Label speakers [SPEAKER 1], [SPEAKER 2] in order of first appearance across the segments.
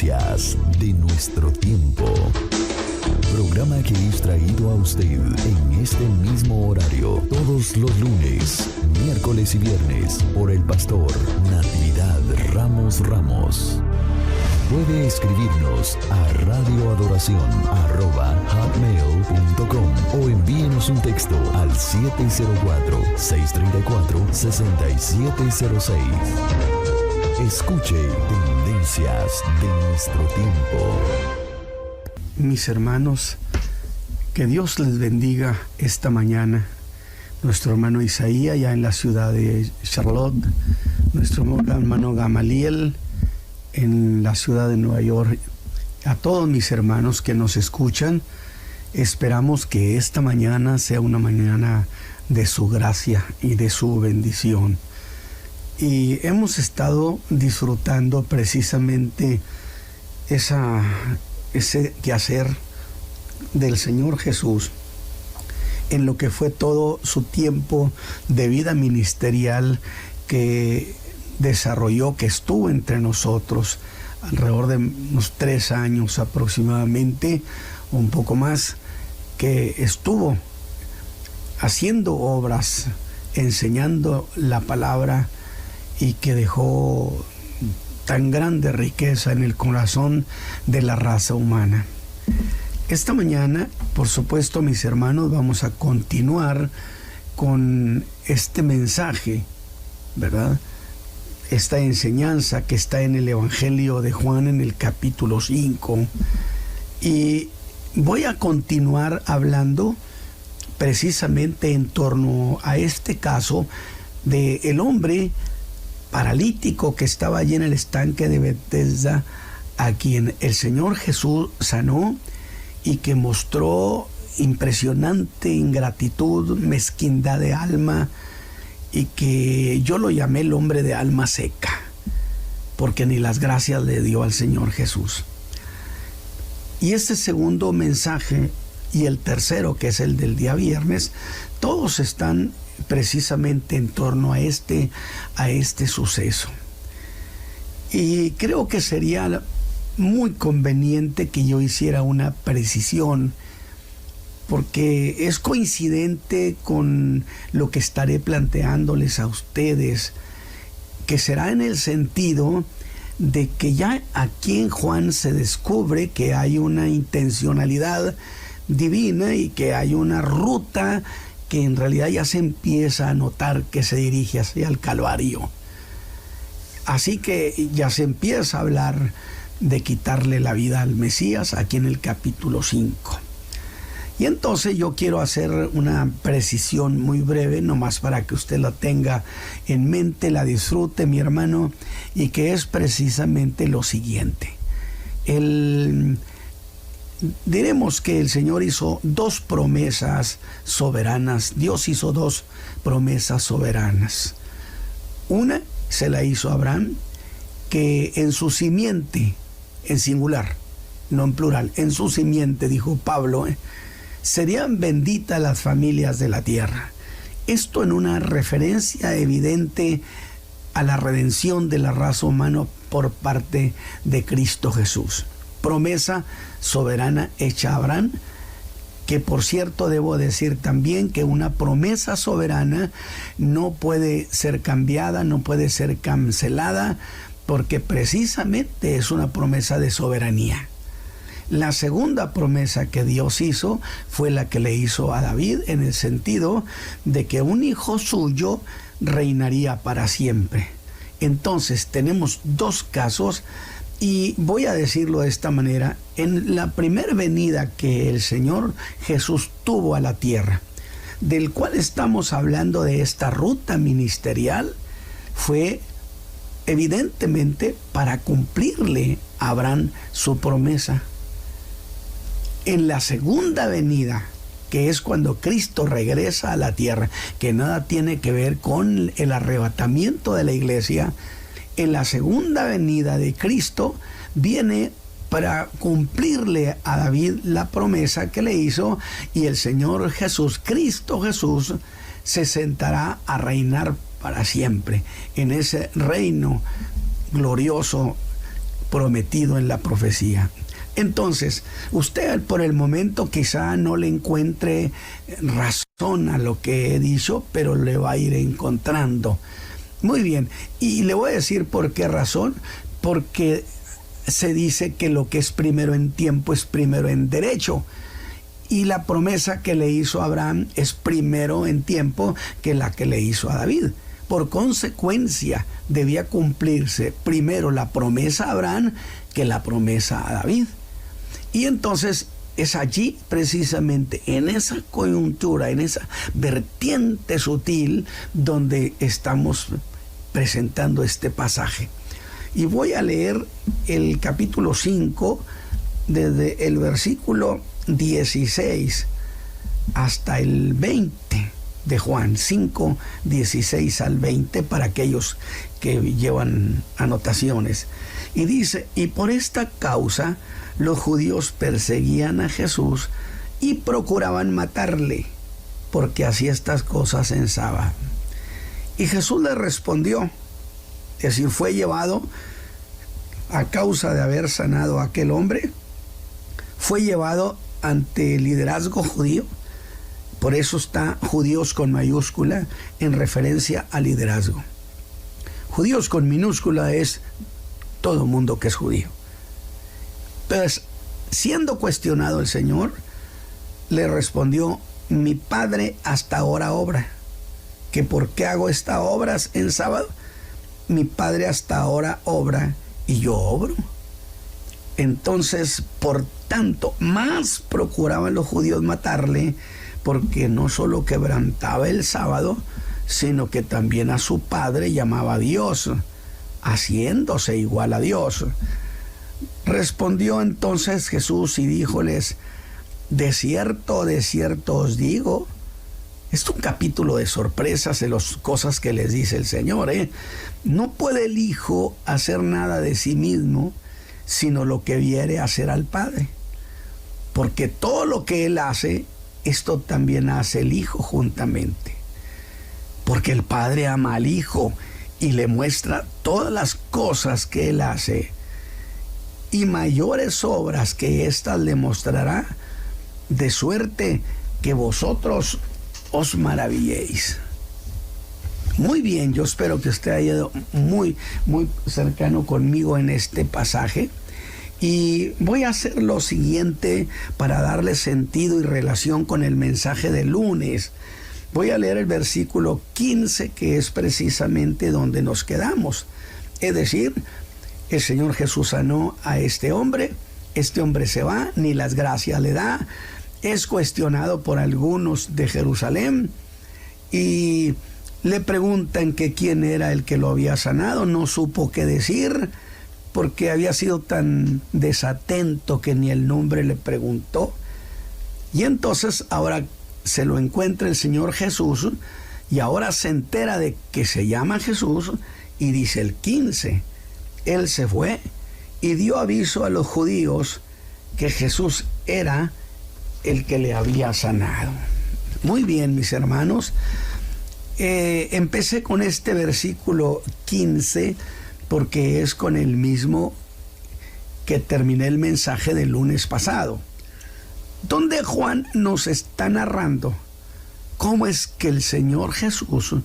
[SPEAKER 1] Tendencias de nuestro tiempo. Programa que es traído a usted en este mismo horario todos los lunes, miércoles y viernes por el pastor Natividad Ramos. Puede escribirnos a radioadoración@hotmail.com o envíenos un texto al 704-634-6706. Escuche Tendencias de nuestro tiempo.
[SPEAKER 2] Mis hermanos, que Dios les bendiga esta mañana. Nuestro hermano Isaías, ya en la ciudad de Charlotte, nuestro hermano Gamaliel, en la ciudad de Nueva York. A todos mis hermanos que nos escuchan, esperamos que esta mañana sea una mañana de su gracia y de su bendición. Y hemos estado disfrutando precisamente ese quehacer del Señor Jesús en lo que fue todo su tiempo de vida ministerial que desarrolló, que estuvo entre nosotros alrededor de unos 3 años aproximadamente, un poco más, que estuvo haciendo obras, enseñando la palabra, y que dejó tan grande riqueza en el corazón de la raza humana. Esta mañana, por supuesto, mis hermanos, vamos a continuar con este mensaje, ¿verdad? Esta enseñanza que está en el Evangelio de Juan en el capítulo 5. Y voy a continuar hablando precisamente en torno a este caso de el hombre paralítico que estaba allí en el estanque de Betesda, a quien el Señor Jesús sanó y que mostró impresionante ingratitud, mezquindad de alma, y que yo lo llamé el hombre de alma seca, porque ni las gracias le dio al Señor Jesús. Y este segundo mensaje y el tercero, que es el del día viernes, todos están precisamente en torno a este suceso. Y creo que sería muy conveniente que yo hiciera una precisión, porque es coincidente con lo que estaré planteándoles a ustedes, que será en el sentido de que ya aquí en Juan se descubre que hay una intencionalidad divina y que hay una ruta que en realidad ya se empieza a notar que se dirige hacia el Calvario. Así que ya se empieza a hablar de quitarle la vida al Mesías aquí en el capítulo 5. Y entonces yo quiero hacer una precisión muy breve, nomás para que usted la tenga en mente, la disfrute, mi hermano, y que es precisamente lo siguiente. Diremos que el Señor hizo 2 promesas soberanas. Dios hizo 2 promesas soberanas. Una se la hizo a Abraham, que en su simiente, en singular, no en plural, en su simiente, dijo Pablo, serían benditas las familias de la tierra. Esto en una referencia evidente a la redención de la raza humana por parte de Cristo Jesús. Promesa soberana hecha a Abraham, que por cierto debo decir también que una promesa soberana no puede ser cambiada, no puede ser cancelada, porque precisamente es una promesa de soberanía. La segunda promesa que Dios hizo fue la que le hizo a David, en el sentido de que un hijo suyo reinaría para siempre. Entonces tenemos 2 casos, y voy a decirlo de esta manera. En la primera venida que el Señor Jesús tuvo a la tierra, del cual estamos hablando de esta ruta ministerial, fue evidentemente para cumplirle a Abraham su promesa. En la segunda venida, que es cuando Cristo regresa a la tierra, que nada tiene que ver con el arrebatamiento de la iglesia, en la segunda venida de Cristo viene para cumplirle a David la promesa que le hizo, y el Señor Jesús, Cristo Jesús, se sentará a reinar para siempre en ese reino glorioso prometido en la profecía. Entonces, usted por el momento quizá no le encuentre razón a lo que he dicho, pero le va a ir encontrando. Muy bien, y le voy a decir por qué razón. Porque se dice que lo que es primero en tiempo es primero en derecho. Y la promesa que le hizo a Abraham es primero en tiempo que la que le hizo a David. Por consecuencia, debía cumplirse primero la promesa a Abraham que la promesa a David. Y entonces es allí, precisamente, en esa coyuntura, en esa vertiente sutil, donde estamos presentando este pasaje. Y voy a leer el capítulo 5, desde el versículo 16 hasta el 20 de Juan, 5, 16 al 20, para aquellos que llevan anotaciones. Y dice: y por esta causa los judíos perseguían a Jesús y procuraban matarle, porque hacía estas cosas en sábado. Y Jesús les respondió, es decir, fue llevado a causa de haber sanado a aquel hombre, fue llevado ante el liderazgo judío. Por eso está judíos con mayúscula, en referencia al liderazgo. Judíos con minúscula es todo mundo que es judío. Pues, siendo cuestionado el Señor, le respondió: mi Padre hasta ahora obra. ¿Que por qué hago estas obras en sábado? Mi Padre hasta ahora obra y yo obro. Entonces, por tanto, más procuraban los judíos matarle, porque no solo quebrantaba el sábado, sino que también a su Padre llamaba Dios, haciéndose igual a Dios. Respondió entonces Jesús y díjoles: de cierto os digo. Es un capítulo de sorpresas de las cosas que les dice el Señor, No puede el Hijo hacer nada de sí mismo, sino lo que viere hacer al Padre. Porque todo lo que Él hace, esto también hace el Hijo juntamente. Porque el Padre ama al Hijo y le muestra todas las cosas que Él hace. Y mayores obras que éstas le mostrará, de suerte que vosotros os maravilléis. Muy bien, yo espero que usted haya ido muy cercano conmigo en este pasaje. Y voy a hacer lo siguiente para darle sentido y relación con el mensaje del lunes. Voy a leer el versículo 15, que es precisamente donde nos quedamos. Es decir, el Señor Jesús sanó a este hombre se va, ni las gracias le da, es cuestionado por algunos de Jerusalén y le preguntan que quién era el que lo había sanado. No supo qué decir, porque había sido tan desatento que ni el nombre le preguntó. Y entonces ahora se lo encuentra el Señor Jesús, y ahora se entera de que se llama Jesús, y dice el 15, él se fue y dio aviso a los judíos que Jesús era el que le había sanado. Muy bien, mis hermanos, empecé con este versículo 15 porque es con el mismo que terminé el mensaje del lunes pasado, donde Juan nos está narrando cómo es que el Señor Jesús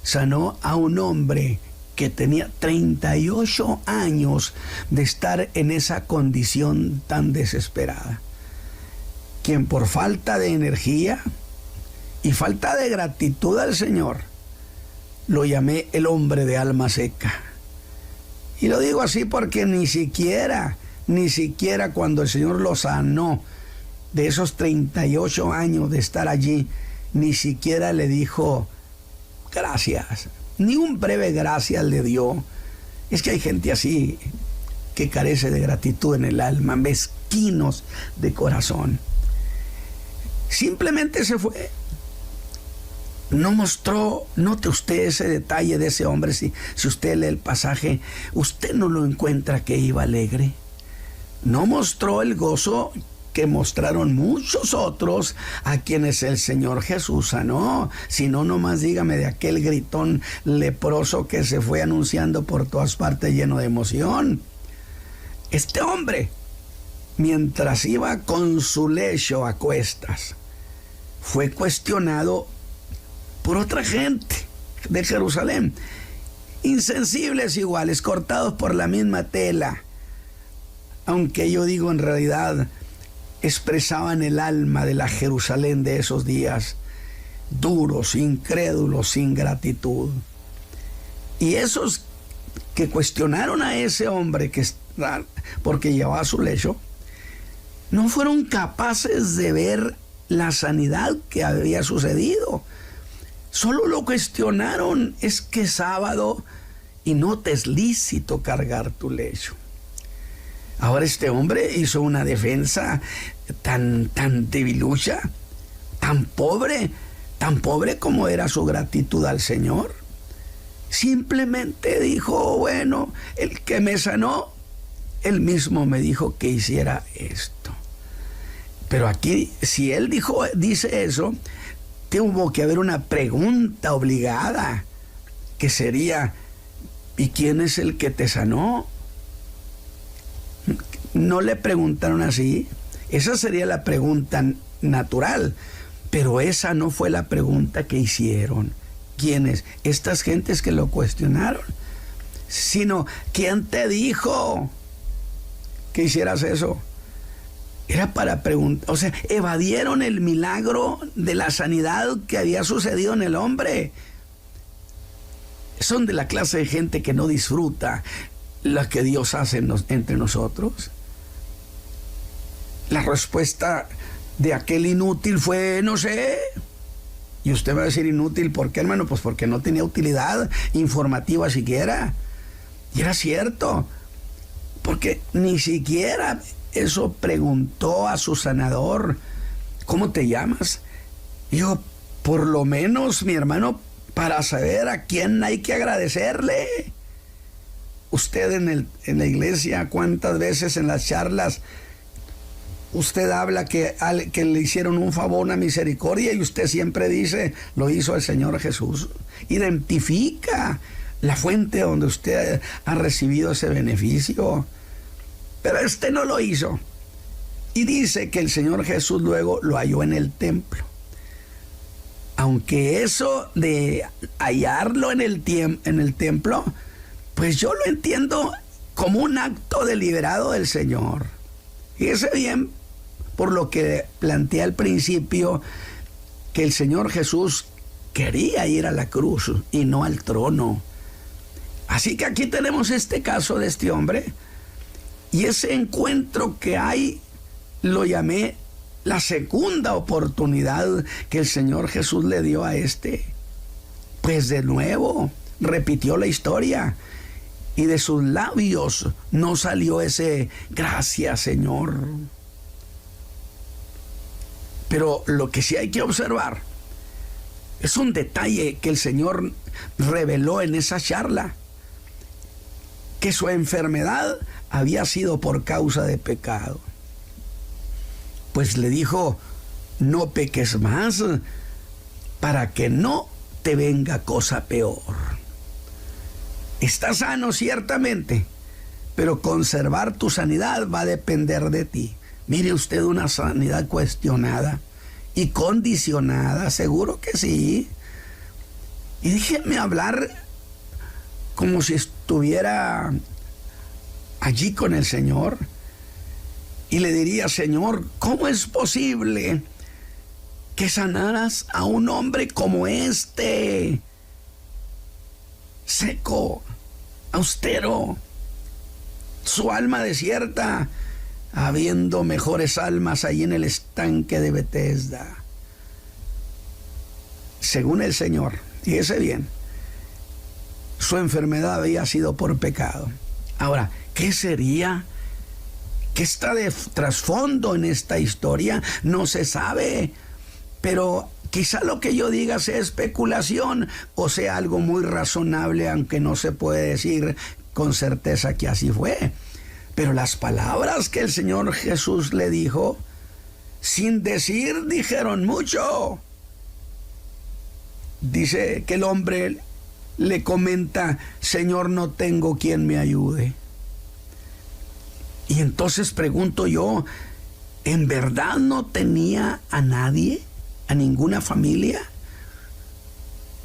[SPEAKER 2] sanó a un hombre que tenía 38 años de estar en esa condición tan desesperada, quien por falta de energía y falta de gratitud al Señor, lo llamé el hombre de alma seca. Y lo digo así porque ni siquiera cuando el Señor lo sanó de esos 38 años de estar allí, ni siquiera le dijo gracias, ni un breve gracias le dio. Es que hay gente así que carece de gratitud en el alma, mezquinos de corazón. Simplemente se fue. No mostró, note usted ese detalle de ese hombre. Si usted lee el pasaje, usted no lo encuentra que iba alegre. No mostró el gozo que mostraron muchos otros a quienes el Señor Jesús sanó. Si no, nomás dígame de aquel gritón leproso que se fue anunciando por todas partes lleno de emoción. Este hombre, mientras iba con su lecho a cuestas, fue cuestionado por otra gente de Jerusalén, insensibles iguales, cortados por la misma tela, aunque yo digo en realidad expresaban el alma de la Jerusalén de esos días, duros, incrédulos, sin gratitud. Y esos que cuestionaron a ese hombre porque llevaba su lecho, no fueron capaces de ver la sanidad que había sucedido. Solo lo cuestionaron: es que es sábado y no te es lícito cargar tu lecho. Ahora este hombre hizo una defensa tan debilucha, tan pobre como era su gratitud al Señor. Simplemente dijo: bueno, el que me sanó, él mismo me dijo que hiciera esto. Pero aquí, si él dice eso, tuvo que haber una pregunta obligada, que sería: ¿y quién es el que te sanó? No le preguntaron así. Esa sería la pregunta natural, pero esa no fue la pregunta que hicieron. ¿Quiénes? Estas gentes que lo cuestionaron. Sino: ¿quién te dijo que hicieras eso? Era para preguntar, o sea, evadieron el milagro de la sanidad que había sucedido en el hombre. Son de la clase de gente que no disfruta lo que Dios hace entre nosotros. La respuesta de aquel inútil fue: no sé. Y usted va a decir: inútil, ¿por qué, hermano? Pues porque no tenía utilidad informativa siquiera. Y era cierto, porque ni siquiera eso preguntó a su sanador: ¿cómo te llamas? Dijo: por lo menos, mi hermano, para saber a quién hay que agradecerle. Usted en la iglesia, ¿cuántas veces en las charlas usted habla que le hicieron un favor, una misericordia, y usted siempre dice: lo hizo el Señor Jesús? Identifica la fuente donde usted ha recibido ese beneficio. Pero este no lo hizo. Y dice que el Señor Jesús luego lo halló en el templo. Aunque eso de hallarlo en el templo, pues yo lo entiendo como un acto deliberado del Señor. Fíjese bien, por lo que planteé al principio, que el Señor Jesús quería ir a la cruz y no al trono. Así que aquí tenemos este caso de este hombre, y ese encuentro que hay lo llamé la segunda oportunidad que el Señor Jesús le dio a este. Pues de nuevo repitió la historia, y de sus labios no salió ese: gracias, Señor. Pero lo que sí hay que observar es un detalle que el Señor reveló en esa charla: que su enfermedad había sido por causa de pecado. Pues le dijo: no peques más, para que no te venga cosa peor. Estás sano ciertamente, pero conservar tu sanidad va a depender de ti. Mire usted, una sanidad cuestionada y condicionada, seguro que sí. Y déjeme hablar como si estuviera allí con el Señor, y le diría: Señor, ¿cómo es posible que sanaras a un hombre como este? Seco, austero, su alma desierta, habiendo mejores almas allí en el estanque de Betesda. Según el Señor, fíjese bien, su enfermedad había sido por pecado. Ahora, ¿qué sería? ¿Qué está de trasfondo en esta historia? No se sabe, pero quizá lo que yo diga sea especulación o sea algo muy razonable, aunque no se puede decir con certeza que así fue. Pero las palabras que el Señor Jesús le dijo, sin decir, dijeron mucho. Dice que el hombre le comenta: Señor, no tengo quien me ayude. Y entonces pregunto yo, ¿en verdad no tenía a nadie, a ninguna familia?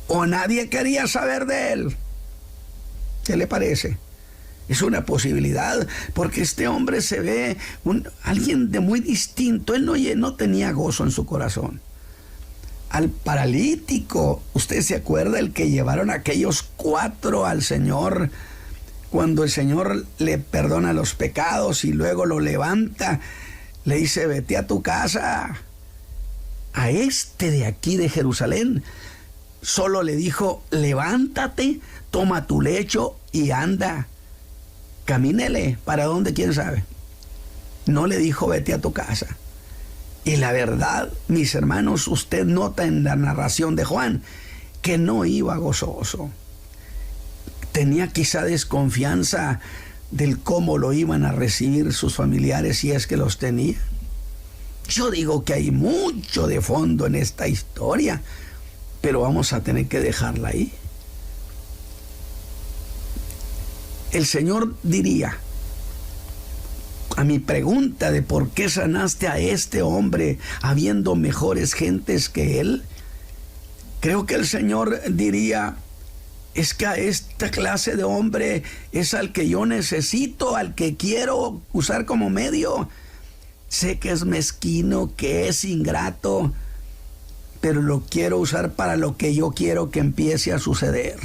[SPEAKER 2] ¿O nadie quería saber de él? ¿Qué le parece? Es una posibilidad, porque este hombre se ve alguien de muy distinto. Él no tenía gozo en su corazón. Al paralítico, ¿usted se acuerda el que llevaron aquellos 4 al Señor? Cuando el Señor le perdona los pecados y luego lo levanta, le dice, vete a tu casa. A este de aquí de Jerusalén solo le dijo, levántate, toma tu lecho y anda. Camínele, ¿para dónde? ¿Quién sabe? No le dijo, vete a tu casa. Y la verdad, mis hermanos, usted nota en la narración de Juan que no iba gozoso. Tenía quizá desconfianza del cómo lo iban a recibir sus familiares, si es que los tenía. Yo digo que hay mucho de fondo en esta historia, pero vamos a tener que dejarla ahí. El Señor diría, a mi pregunta de por qué sanaste a este hombre habiendo mejores gentes que él, creo que el Señor diría, es que a esta clase de hombre es al que yo necesito, al que quiero usar como medio. Sé que es mezquino, que es ingrato, pero lo quiero usar para lo que yo quiero que empiece a suceder.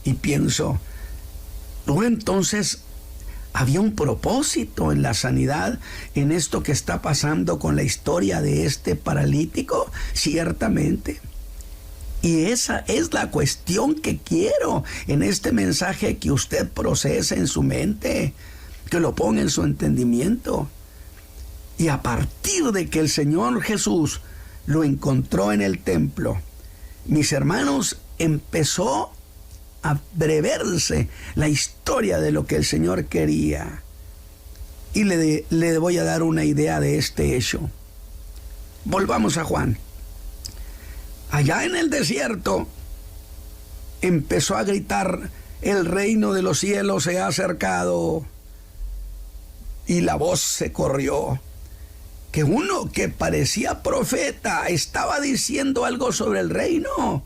[SPEAKER 2] Y pienso, entonces había un propósito en la sanidad, en esto que está pasando con la historia de este paralítico, ciertamente. Y esa es la cuestión que quiero en este mensaje que usted procese en su mente, que lo ponga en su entendimiento. Y a partir de que el Señor Jesús lo encontró en el templo, mis hermanos, empezó a brevearse la historia de lo que el Señor quería. Y le voy a dar una idea de este hecho. Volvamos a Juan. Allá en el desierto empezó a gritar, el reino de los cielos se ha acercado. Y la voz se corrió, que uno que parecía profeta estaba diciendo algo sobre el reino.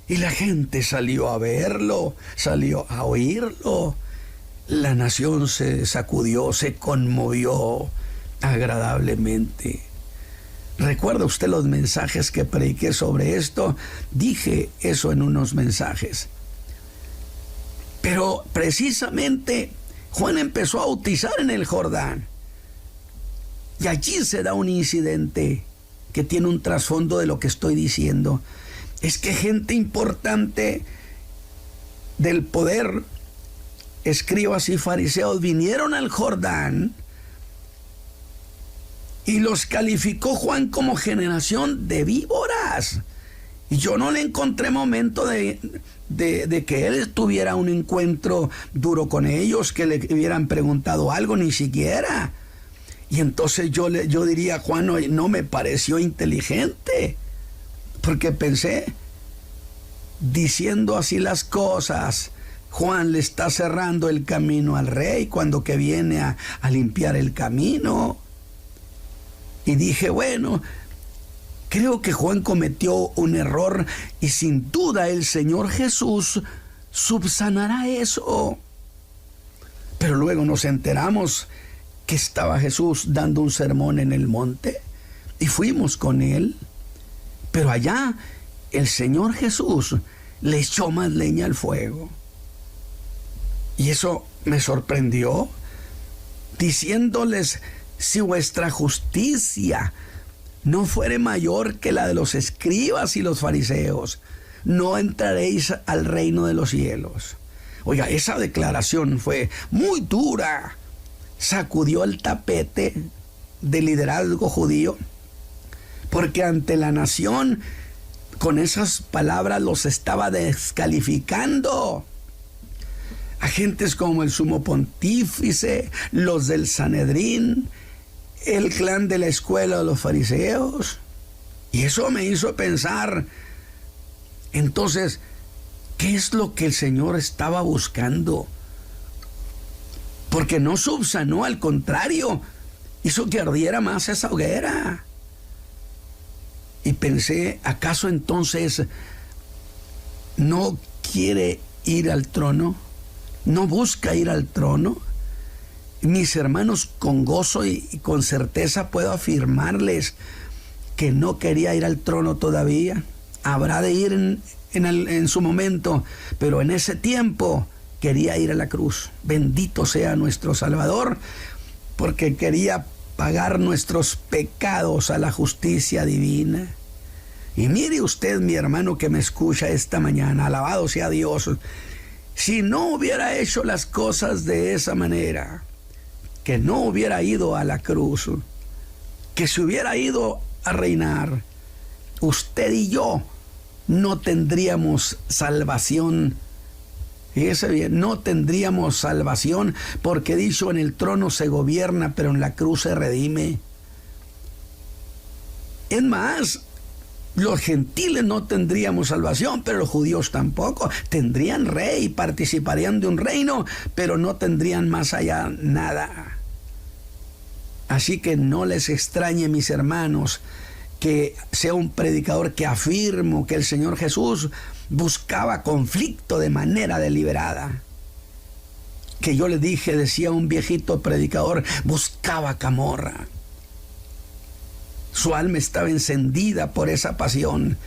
[SPEAKER 2] Y la gente salió a verlo, salió a oírlo. La nación se sacudió, se conmovió agradablemente. ¿Recuerda usted los mensajes que prediqué sobre esto? Dije eso en unos mensajes. Pero precisamente Juan empezó a bautizar en el Jordán. Y allí se da un incidente que tiene un trasfondo de lo que estoy diciendo. Es que gente importante del poder, escribas y fariseos, vinieron al Jordán y los calificó Juan como generación de víboras. Y yo no le encontré momento de que él tuviera un encuentro duro con ellos, que le hubieran preguntado algo, ni siquiera. Y entonces yo diría, Juan no me pareció inteligente, porque pensé, diciendo así las cosas, Juan le está cerrando el camino al rey cuando que viene a limpiar el camino. Y dije, bueno, creo que Juan cometió un error y sin duda el Señor Jesús subsanará eso. Pero luego nos enteramos que estaba Jesús dando un sermón en el monte y fuimos con él. Pero allá el Señor Jesús le echó más leña al fuego. Y eso me sorprendió, diciéndoles, si vuestra justicia no fuere mayor que la de los escribas y los fariseos, no entraréis al reino de los cielos. Oiga, esa declaración fue muy dura. Sacudió el tapete del liderazgo judío, porque ante la nación, con esas palabras los estaba descalificando. Agentes como el sumo pontífice, los del Sanedrín, el clan de la escuela de los fariseos. Y eso me hizo pensar, entonces, ¿qué es lo que el Señor estaba buscando? porque no subsanó, al contrario, hizo que ardiera más esa hoguera. Y pensé, ¿acaso entonces no quiere ir al trono? ¿No busca ir al trono? Mis hermanos, con gozo y con certeza puedo afirmarles que no quería ir al trono todavía. Habrá de ir en su momento, pero en ese tiempo quería ir a la cruz. Bendito sea nuestro Salvador, porque quería pagar nuestros pecados a la justicia divina. Y mire usted, mi hermano que me escucha esta mañana, alabado sea Dios, si no hubiera hecho las cosas de esa manera, que no hubiera ido a la cruz, que se hubiera ido a reinar, usted y yo no tendríamos salvación. Fíjese bien, no tendríamos salvación, porque dicho, en el trono se gobierna, pero en la cruz se redime. Es más, los gentiles no tendríamos salvación, pero los judíos tampoco. Tendrían rey, participarían de un reino, pero no tendrían más allá nada. Así que no les extrañe, mis hermanos, que sea un predicador que afirmo que el Señor Jesús buscaba conflicto de manera deliberada. Que yo le dije, decía un viejito predicador, buscaba camorra. Su alma estaba encendida por esa pasión.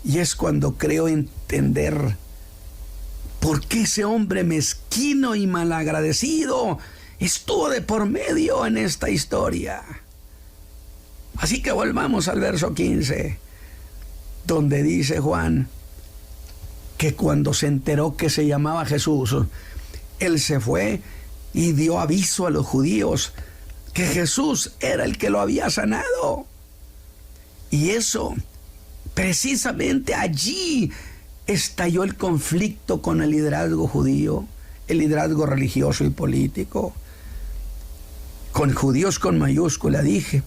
[SPEAKER 2] Y es cuando creo entender por qué ese hombre mezquino y malagradecido estuvo de por medio en esta historia. Así que volvamos al verso 15, donde dice Juan que cuando se enteró que se llamaba Jesús, él se fue y dio aviso a los judíos que Jesús era el que lo había sanado. Y eso, precisamente allí estalló el conflicto con el liderazgo judío, el liderazgo religioso y político. Con judíos con mayúscula, dije.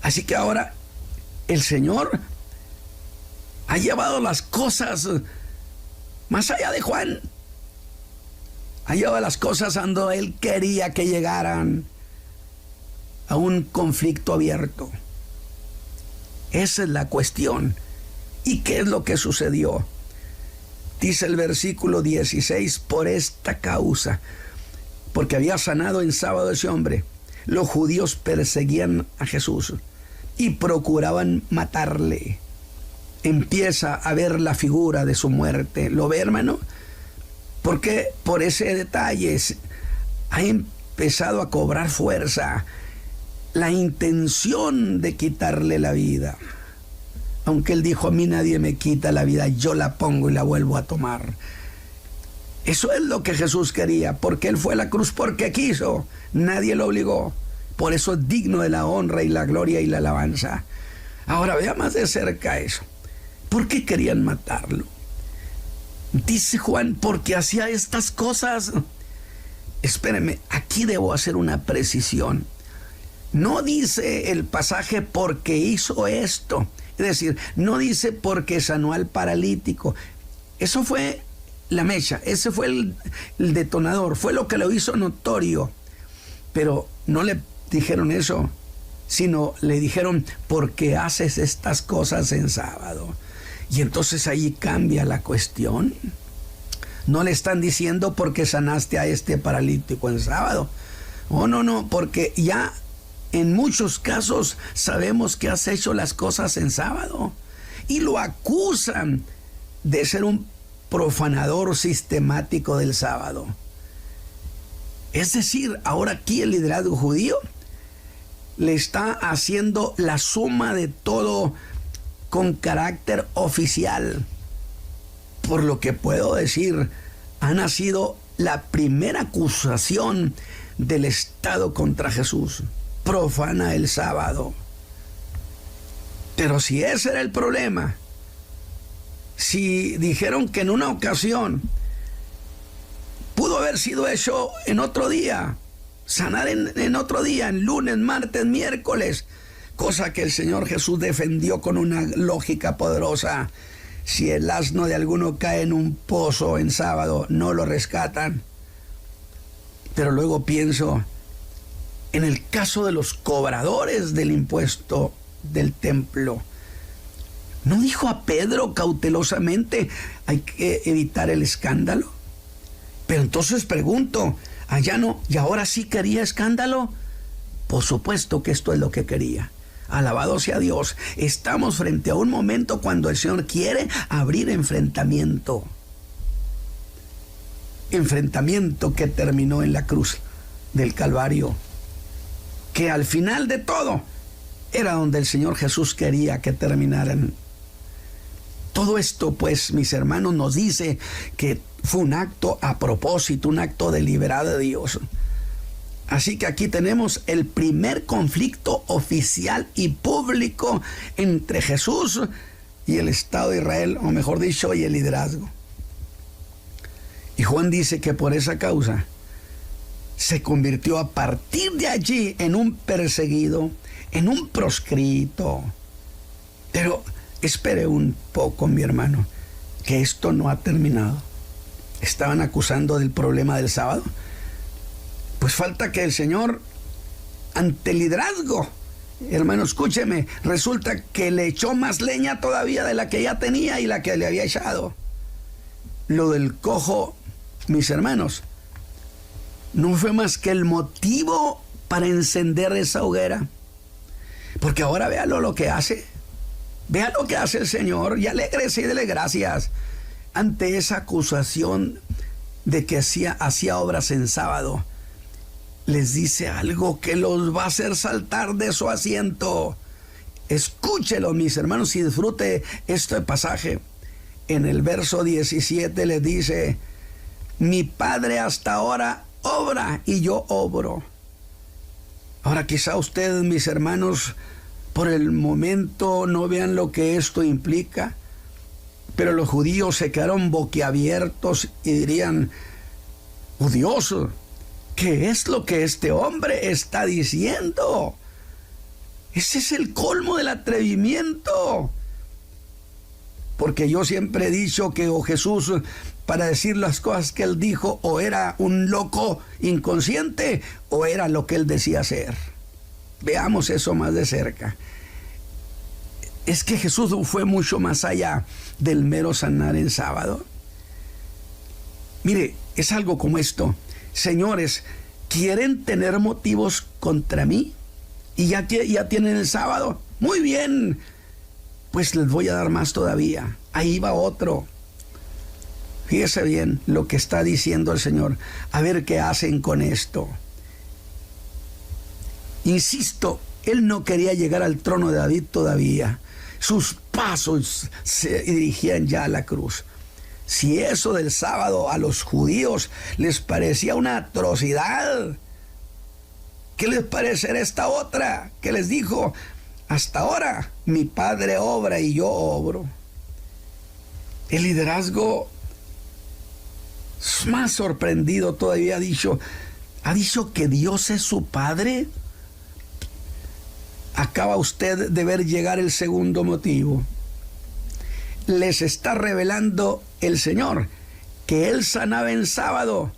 [SPEAKER 2] Así que ahora el Señor ha llevado las cosas más allá de Juan. Ha llevado las cosas cuando él quería que llegaran a un conflicto abierto. Esa es la cuestión. ¿Y qué es lo que sucedió? Dice el versículo 16, por esta causa, porque había sanado en sábado ese hombre, los judíos perseguían a Jesús y procuraban matarle. Empieza a ver la figura de su muerte. ¿Lo ve, hermano? Porque por ese detalle ha empezado a cobrar fuerza la intención de quitarle la vida. Aunque él dijo, a mí nadie me quita la vida, yo la pongo y la vuelvo a tomar. Eso es lo que Jesús quería, porque él fue a la cruz porque quiso, nadie lo obligó. Por eso es digno de la honra y la gloria y la alabanza. Ahora vea más de cerca eso. ¿Por qué querían matarlo? Dice Juan, porque hacía estas cosas. Espérenme, aquí debo hacer una precisión. No dice el pasaje porque hizo esto. Es decir, no dice porque sanó al paralítico. Eso fue la mecha, ese fue el detonador, fue lo que lo hizo notorio. Pero no le dijeron eso, sino le dijeron, porque haces estas cosas en sábado. Y entonces ahí cambia la cuestión. No le están diciendo porque sanaste a este paralítico en sábado. Oh, no, porque ya en muchos casos sabemos que has hecho las cosas en sábado. Y lo acusan de ser un profanador sistemático del sábado. Es decir, ahora aquí el liderazgo judío le está haciendo la suma de todo con carácter oficial. Por lo que puedo decir, ha nacido la primera acusación del Estado contra Jesús. Profana el sábado. Pero si ese era el problema, si dijeron que en una ocasión pudo haber sido hecho en otro día, sanar en otro día, en lunes, martes, miércoles, cosa que el Señor Jesús defendió con una lógica poderosa. Si el asno de alguno cae en un pozo en sábado, no lo rescatan. Pero luego pienso en el caso de los cobradores del impuesto del templo. ¿No dijo a Pedro cautelosamente, hay que evitar el escándalo? Pero entonces pregunto, ¿allá no? ¿Y ahora sí quería escándalo? Por supuesto que esto es lo que quería. Alabado sea Dios. Estamos frente a un momento cuando el Señor quiere abrir enfrentamiento. Enfrentamiento que terminó en la cruz del Calvario. Que al final de todo era donde el Señor Jesús quería que terminaran. Todo esto, pues, mis hermanos, nos dice que fue un acto a propósito, un acto deliberado de Dios. Así que aquí tenemos el primer conflicto oficial y público entre Jesús y el Estado de Israel, o mejor dicho, y el liderazgo. Y Juan dice que por esa causa se convirtió a partir de allí en un perseguido, en un proscrito. Pero espere un poco, mi hermano, que esto no ha terminado. Estaban acusando del problema del sábado. Pues falta que el Señor, ante el liderazgo, hermano, escúcheme, resulta que le echó más leña todavía de la que ya tenía y la que le había echado. Lo del cojo, mis hermanos, no fue más que el motivo para encender esa hoguera. Porque ahora véalo lo que hace. Vea lo que hace el Señor y alégrese y dele gracias ante esa acusación de que hacía obras en sábado. Les dice algo que los va a hacer saltar de su asiento. Escúchelo, mis hermanos, y disfrute este pasaje. En el verso 17 les dice: mi Padre hasta ahora obra y yo obro. Ahora quizá ustedes, mis hermanos, por el momento no vean lo que esto implica, pero los judíos se quedaron boquiabiertos y dirían: oh Dios, ¿qué es lo que este hombre está diciendo? Ese es el colmo del atrevimiento. Porque yo siempre he dicho que Jesús, para decir las cosas que él dijo, o era un loco inconsciente o era lo que él decía ser. Veamos eso más de cerca. Es que Jesús fue mucho más allá del mero sanar en sábado. Mire, es algo como esto. Señores, ¿quieren tener motivos contra mí? ¿Y ya tienen el sábado? Muy bien, pues les voy a dar más todavía. Ahí va otro. Fíjese bien lo que está diciendo el Señor. A ver qué hacen con esto. Insisto, él no quería llegar al trono de David todavía. Sus pasos se dirigían ya a la cruz. Si eso del sábado a los judíos les parecía una atrocidad, ¿qué les parecerá esta otra que les dijo: hasta ahora mi Padre obra y yo obro? El liderazgo más sorprendido todavía ha dicho que Dios es su Padre. Acaba usted de ver llegar el segundo motivo. Les está revelando el Señor que Él sanaba en sábado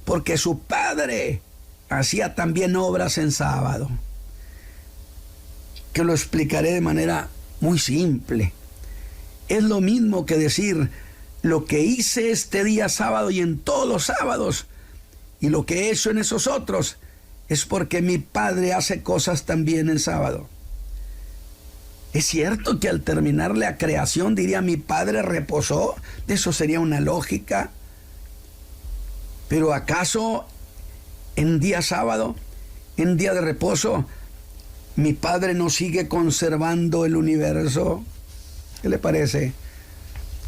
[SPEAKER 2] porque su Padre hacía también obras en sábado. Que lo explicaré de manera muy simple. Es lo mismo que decir: lo que hice este día sábado y en todos los sábados, y lo que he hecho en esos otros, es porque mi Padre hace cosas también en sábado. Es cierto que al terminar la creación diría: mi Padre reposó. Eso sería una lógica. Pero ¿acaso en día sábado, en día de reposo, mi Padre no sigue conservando el universo? ¿Qué le parece?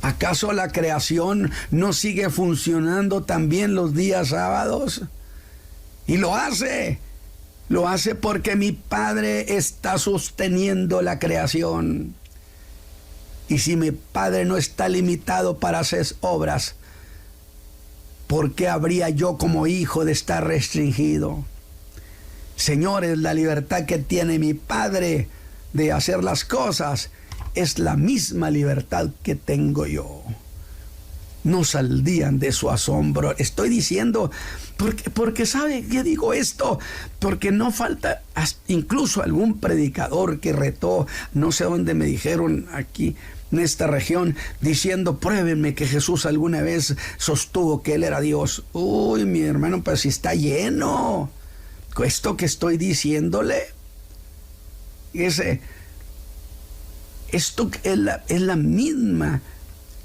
[SPEAKER 2] ¿Acaso la creación no sigue funcionando también los días sábados? Y lo hace porque mi Padre está sosteniendo la creación. Y si mi Padre no está limitado para hacer obras, ¿por qué habría yo como hijo de estar restringido? Señores, la libertad que tiene mi Padre de hacer las cosas es la misma libertad que tengo yo. no saldrían de su asombro. Estoy diciendo, porque ¿sabe qué digo esto? Porque no falta incluso algún predicador que retó, no sé dónde me dijeron aquí en esta región, diciendo, pruébenme que Jesús alguna vez sostuvo que Él era Dios. Uy, mi hermano, pues si está lleno. Esto que estoy diciéndole, esto es la misma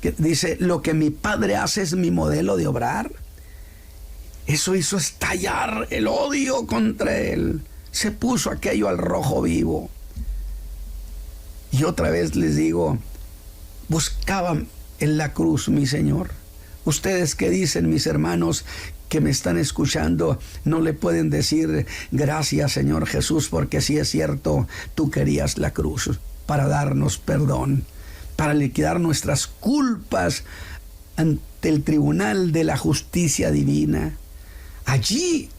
[SPEAKER 2] que dice, lo que mi Padre hace es mi modelo de obrar. Eso hizo estallar el odio contra Él. Se puso aquello al rojo vivo. Y otra vez les digo, buscaban en la cruz, mi Señor. Ustedes que dicen, mis hermanos que me están escuchando, no le pueden decir gracias, Señor Jesús, porque si es cierto, tú querías la cruz para darnos perdón, para liquidar nuestras culpas ante el tribunal de la justicia divina. Allí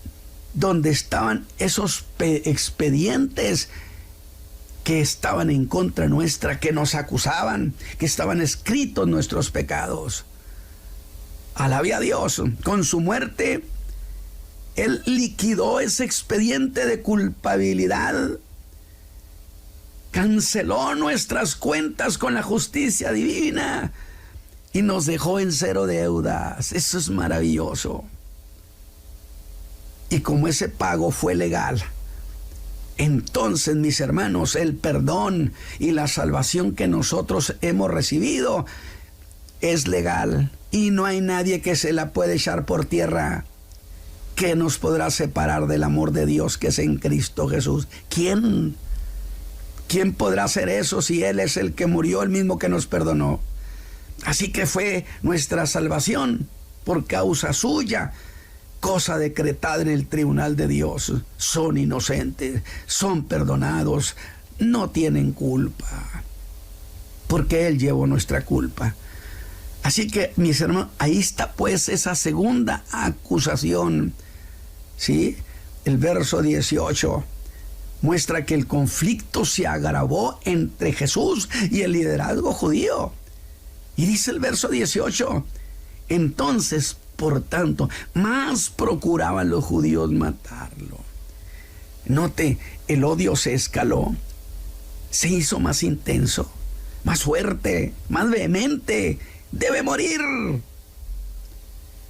[SPEAKER 2] donde estaban esos expedientes que estaban en contra nuestra, que nos acusaban, que estaban escritos nuestros pecados. Alabe a Dios, con su muerte, Él liquidó ese expediente de culpabilidad, canceló nuestras cuentas con la justicia divina y nos dejó en cero deudas. Eso es maravilloso. Y como ese pago fue legal, entonces, mis hermanos, el perdón y la salvación que nosotros hemos recibido es legal y no hay nadie que se la pueda echar por tierra. ¿Qué nos podrá separar del amor de Dios que es en Cristo Jesús? ¿Quién? ¿Quién podrá hacer eso si Él es el que murió, el mismo que nos perdonó? Así que fue nuestra salvación por causa suya, cosa decretada en el tribunal de Dios. Son inocentes, son perdonados, no tienen culpa, porque Él llevó nuestra culpa. Así que, mis hermanos, ahí está pues esa segunda acusación, ¿sí? El verso 18 muestra que el conflicto se agravó entre Jesús y el liderazgo judío. Y dice el verso 18, entonces, por tanto, más procuraban los judíos matarlo. Note, el odio se escaló, se hizo más intenso, más fuerte, más vehemente. Debe morir.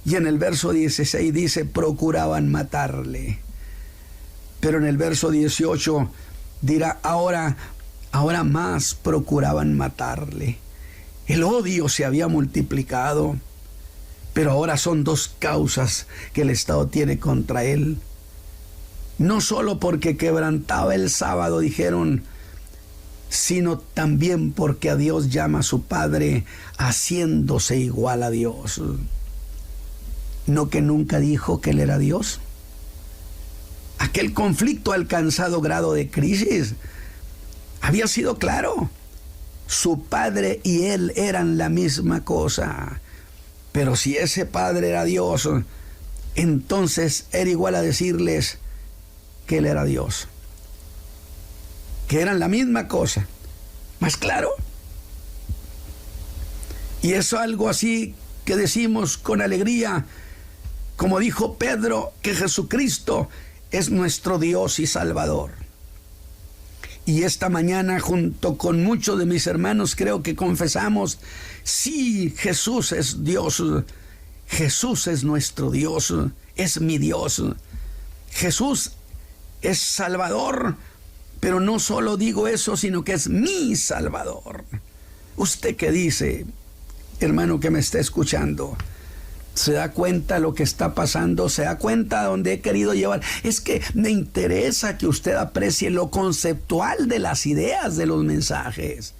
[SPEAKER 2] Y en el verso 16 dice, procuraban matarle. Pero en el verso 18 dirá, ahora más procuraban matarle. El odio se había multiplicado, pero ahora son dos causas que el Estado tiene contra él. No solo porque quebrantaba el sábado, dijeron, sino también porque a Dios llama a su Padre haciéndose igual a Dios. ¿No que nunca dijo que Él era Dios? Aquel conflicto ha alcanzado grado de crisis. Había sido claro. Su Padre y Él eran la misma cosa. Pero si ese Padre era Dios, entonces era igual a decirles que Él era Dios, que eran la misma cosa. ¿Más claro? Y es algo así que decimos con alegría, como dijo Pedro, que Jesucristo es nuestro Dios y Salvador. Y esta mañana, junto con muchos de mis hermanos, creo que confesamos, sí, Jesús es Dios, Jesús es nuestro Dios, es mi Dios. Jesús es Salvador, pero no solo digo eso, sino que es mi Salvador. ¿Usted qué dice, hermano que me está escuchando? ¿Se da cuenta lo que está pasando? ¿Se da cuenta a dónde he querido llevar? Es que me interesa que usted aprecie lo conceptual de las ideas de los mensajes.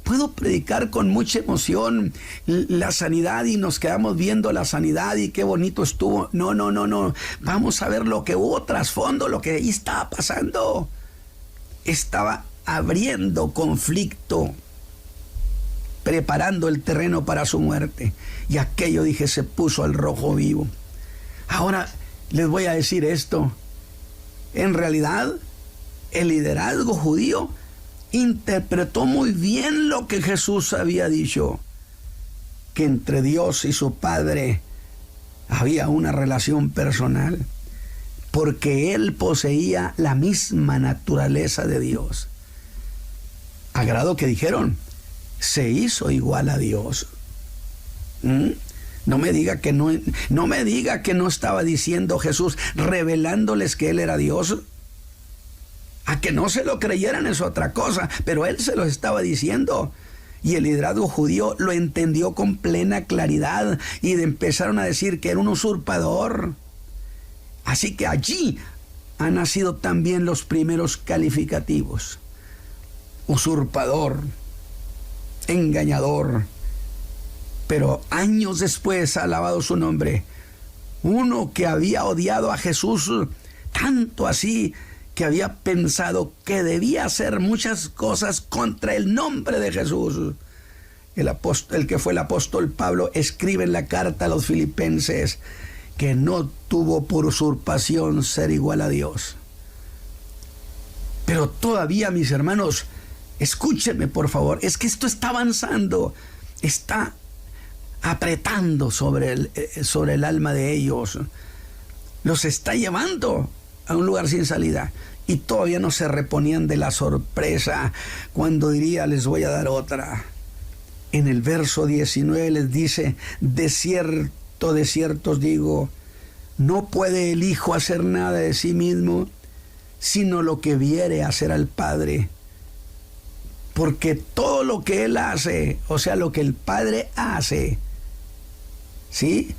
[SPEAKER 2] Puedo predicar con mucha emoción la sanidad y nos quedamos viendo la sanidad y qué bonito estuvo. No. Vamos a ver lo que hubo trasfondo, lo que ahí estaba pasando. Estaba abriendo conflicto, preparando el terreno para su muerte. Y aquello, dije, se puso al rojo vivo. Ahora les voy a decir esto. En realidad, el liderazgo judío interpretó muy bien lo que Jesús había dicho. que entre Dios y su Padre había una relación personal, porque él poseía la misma naturaleza de Dios. A grado que dijeron, se hizo igual a Dios. No me diga que no estaba diciendo Jesús, revelándoles que él era Dios. A que no se lo creyeran es otra cosa, pero él se lo estaba diciendo. Y el liderazgo judío lo entendió con plena claridad y empezaron a decir que era un usurpador. Así que allí han nacido también los primeros calificativos. Usurpador, engañador. Pero años después, alabado su nombre, uno que había odiado a Jesús tanto así que había pensado que debía hacer muchas cosas contra el nombre de Jesús. El que fue el apóstol Pablo escribe en la carta a los filipenses que no tuvo por usurpación ser igual a Dios. Pero todavía, mis hermanos, escúchenme por favor, es que esto está avanzando, está apretando sobre el alma de ellos, los está llevando a un lugar sin salida, y todavía no se reponían de la sorpresa cuando diría, les voy a dar otra. En el verso 19 les dice, de cierto os digo, no puede el Hijo hacer nada de sí mismo, sino lo que viere hacer al Padre. Porque todo lo que Él hace, o sea, lo que el Padre hace, ¿sí?,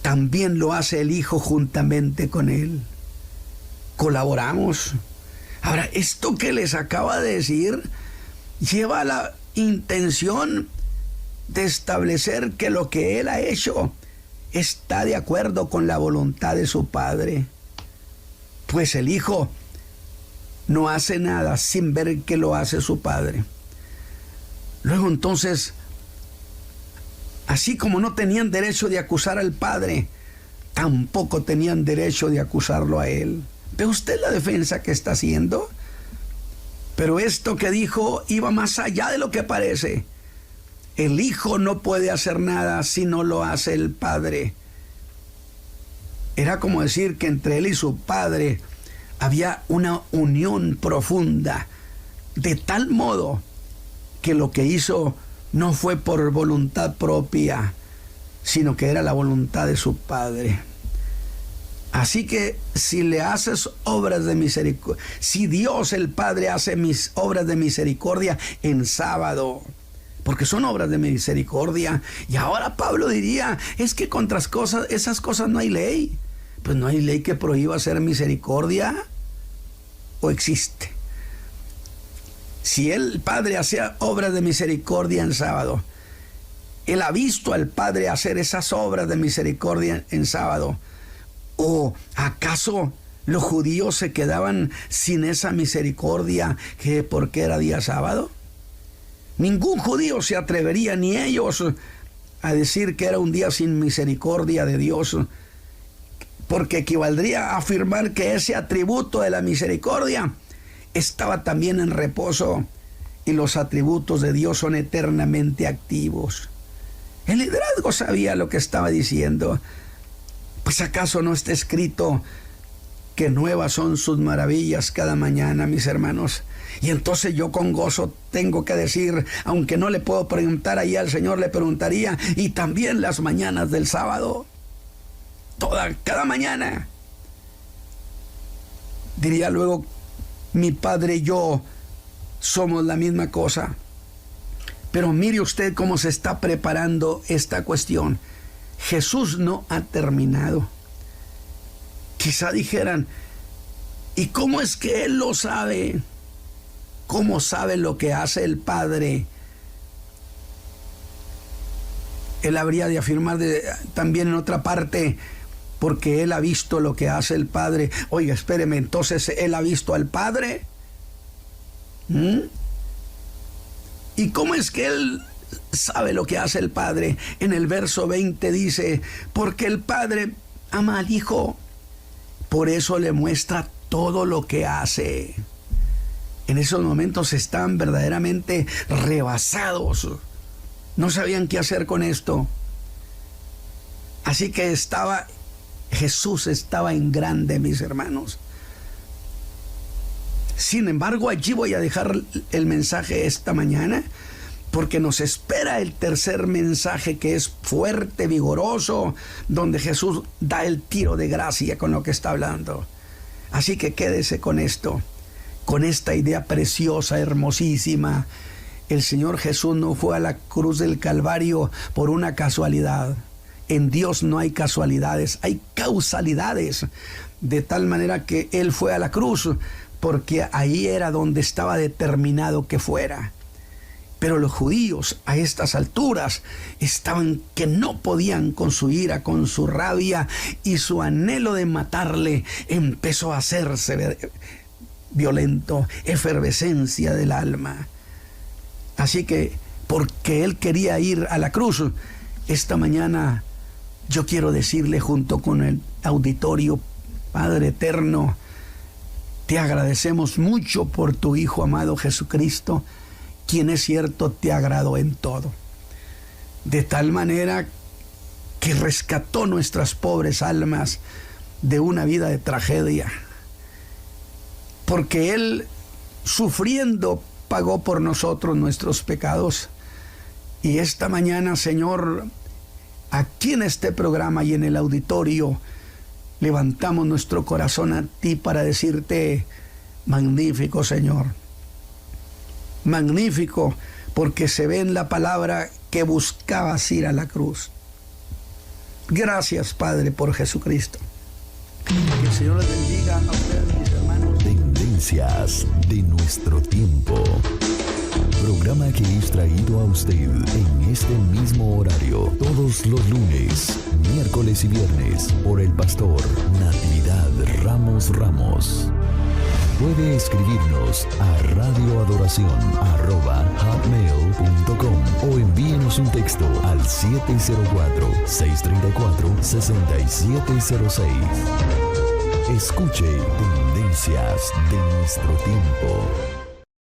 [SPEAKER 2] también lo hace el Hijo juntamente con Él. Colaboramos. Ahora, esto que les acabo de decir lleva la intención de establecer que lo que Él ha hecho está de acuerdo con la voluntad de su Padre. Pues el Hijo no hace nada sin ver que lo hace su Padre. Luego entonces, así como no tenían derecho de acusar al Padre, tampoco tenían derecho de acusarlo a Él. ¿Ve usted la defensa que está haciendo? Pero esto que dijo iba más allá de lo que parece. El Hijo no puede hacer nada si no lo hace el Padre. Era como decir que entre Él y su Padre había una unión profunda, de tal modo que lo que hizo no fue por voluntad propia, sino que era la voluntad de su Padre. Así que si le haces obras de misericordia, si Dios el Padre hace mis obras de misericordia en sábado, porque son obras de misericordia, y ahora Pablo diría, es que contra esas cosas no hay ley. Pues no hay ley que prohíba hacer misericordia, o existe. Si el Padre hacía obras de misericordia en sábado, Él ha visto al Padre hacer esas obras de misericordia en sábado, ¿o acaso los judíos se quedaban sin esa misericordia porque era día sábado? Ningún judío se atrevería, ni ellos, a decir que era un día sin misericordia de Dios, porque equivaldría a afirmar que ese atributo de la misericordia estaba también en reposo, y los atributos de Dios son eternamente activos. El liderazgo sabía lo que estaba diciendo. Pues ¿acaso no está escrito que nuevas son sus maravillas cada mañana, mis hermanos? Y entonces yo con gozo tengo que decir, aunque no le puedo preguntar ahí al Señor, le preguntaría, y también las mañanas del sábado, cada mañana. Diría luego, mi Padre y yo somos la misma cosa. Pero mire usted cómo se está preparando esta cuestión. Jesús no ha terminado. Quizá dijeran, ¿y cómo es que Él lo sabe? ¿Cómo sabe lo que hace el Padre? Él habría de afirmar también en otra parte, porque Él ha visto lo que hace el Padre. Oiga, espéreme, entonces Él ha visto al Padre. ¿Y cómo es que Él sabe lo que hace el Padre? En el verso 20 dice, porque el Padre ama al Hijo, por eso le muestra todo lo que hace. En esos momentos están verdaderamente rebasados No sabían qué hacer con esto. Así que Jesús estaba en grande, mis hermanos. Sin embargo, allí voy a dejar el mensaje esta mañana, porque nos espera el tercer mensaje, que es fuerte, vigoroso, donde Jesús da el tiro de gracia con lo que está hablando. Así que quédese con esto, con esta idea preciosa, hermosísima. El Señor Jesús no fue a la cruz del Calvario por una casualidad. En Dios no hay casualidades, hay causalidades. De tal manera que Él fue a la cruz porque ahí era donde estaba determinado que fuera. Pero los judíos a estas alturas estaban que no podían con su ira, con su rabia, y su anhelo de matarle empezó a hacerse violento, efervescencia del alma. Así que, porque Él quería ir a la cruz, esta mañana yo quiero decirle junto con el auditorio: Padre eterno, te agradecemos mucho por tu Hijo amado Jesucristo, quien es cierto te agradó en todo, de tal manera que rescató nuestras pobres almas de una vida de tragedia, porque Él, sufriendo, pagó por nosotros nuestros pecados. Y esta mañana, Señor, aquí en este programa y en el auditorio, levantamos nuestro corazón a ti para decirte: magnífico, Señor. Magnífico, porque se ve en la palabra que buscabas ir a la cruz. Gracias, Padre, por Jesucristo. Que el Señor les bendiga a ustedes, mis hermanos.
[SPEAKER 1] Tendencias de nuestro tiempo. Programa que es traído a usted en este mismo horario todos los lunes, miércoles y viernes por el pastor Natividad Ramos. Puede escribirnos a radioadoración@hotmail.com o envíenos un texto al 704-634-6706. Escuche Tendencias de nuestro tiempo.